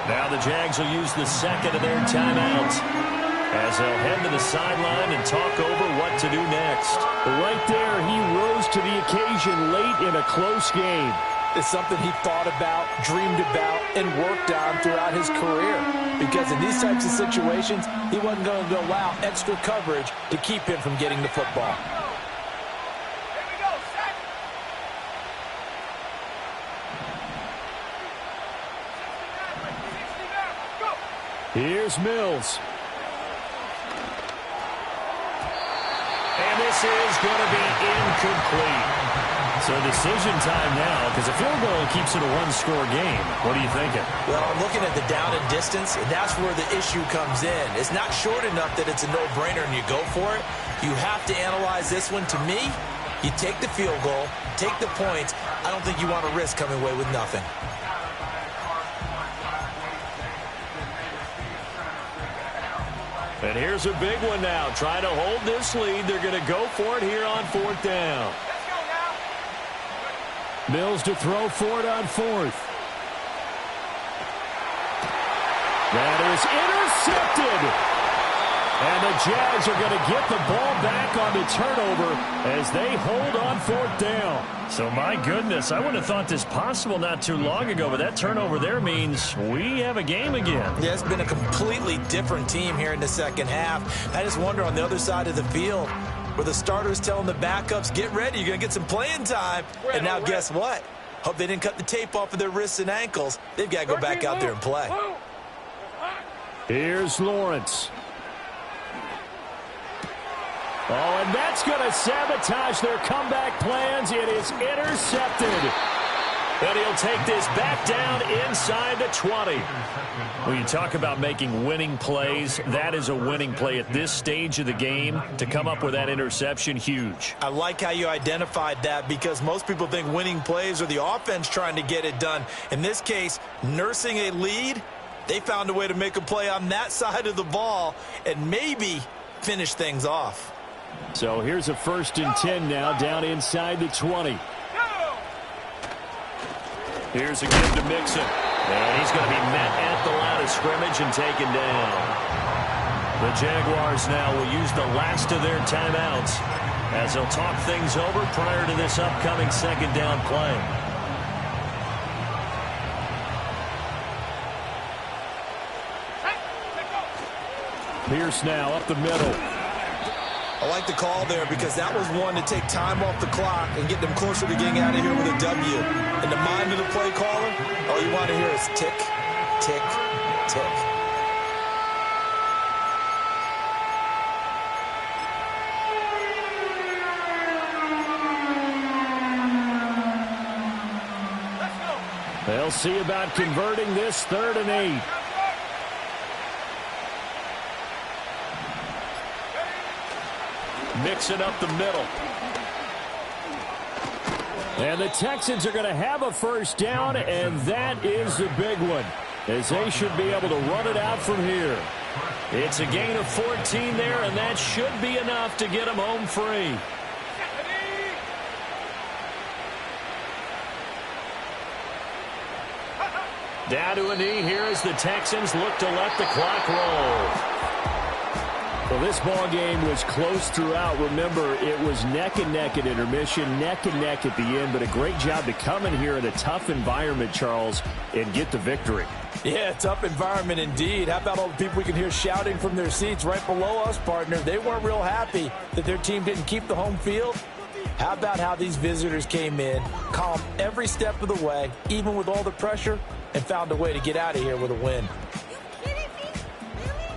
Now the Jags will use the second of their timeouts as they'll head to the sideline and talk over what to do next. Right there, he rose to the occasion late in a close game. It's something he thought about, dreamed about, and worked on throughout his career. Because in these types of situations, he wasn't going to allow extra coverage to keep him from getting the football. Here's Mills. And this is going to be incomplete. So decision time now, because a field goal keeps it a one-score game. What are you thinking? Well, I'm looking at the down and distance, and that's where the issue comes in. It's not short enough that it's a no-brainer and you go for it. You have to analyze this one. To me, you take the field goal, take the points. I don't think you want to risk coming away with nothing. And here's a big one now. Trying to hold this lead. They're going to go for it here on 4th down. Mills to throw for it on 4th. That is intercepted. And the Jags are going to get the ball back on the turnover as they hold on 4th down. So, my goodness, I wouldn't have thought this possible not too long ago, but that turnover there means we have a game again. Yeah, it's been a completely different team here in the second half. I just wonder on the other side of the field where the starters telling the backups, get ready, you're going to get some playing time. And now guess what? Hope they didn't cut the tape off of their wrists and ankles. They've got to go back out there and play. Here's Lawrence. Oh, and that's going to sabotage their comeback plans. It is intercepted. And he'll take this back down inside the 20. When you talk about making winning plays, that is a winning play at this stage of the game. To come up with that interception, huge. I like how you identified that because most people think winning plays are the offense trying to get it done. In this case, nursing a lead, they found a way to make a play on that side of the ball and maybe finish things off. So here's a 1st and 10 now down inside the 20. Here's a give to Mixon. And he's going to be met at the line of scrimmage and taken down. The Jaguars now will use the last of their timeouts as they'll talk things over prior to this upcoming 2nd down play. Pierce now up the middle. I like the call there because that was one to take time off the clock and get them closer to getting out of here with a W. In the mind of the play caller, all you want to hear is tick, tick, tick. They'll see about converting this 3rd and 8. Mixing up the middle. And the Texans are going to have a 1st down, and that is the big one, as they should be able to run it out from here. It's a gain of 14 there, and that should be enough to get them home free. Down to a knee here as the Texans look to let the clock roll. Well, this ball game was close throughout. Remember, it was neck and neck at intermission, neck and neck at the end, but a great job to come in here in a tough environment, Charles, and get the victory. Yeah, tough environment indeed. How about all the people we can hear shouting from their seats right below us, partner? They weren't real happy that their team didn't keep the home field. How about how these visitors came in, calm every step of the way, even with all the pressure, and found a way to get out of here with a win.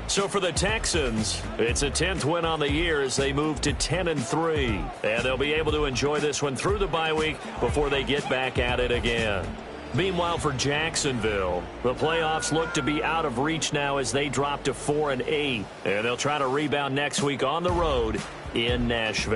So for the Texans, it's a 10th win on the year as they move to 10-3. And they'll be able to enjoy this one through the bye week before they get back at it again. Meanwhile, for Jacksonville, the playoffs look to be out of reach now as they drop to 4-8. And they'll try to rebound next week on the road in Nashville.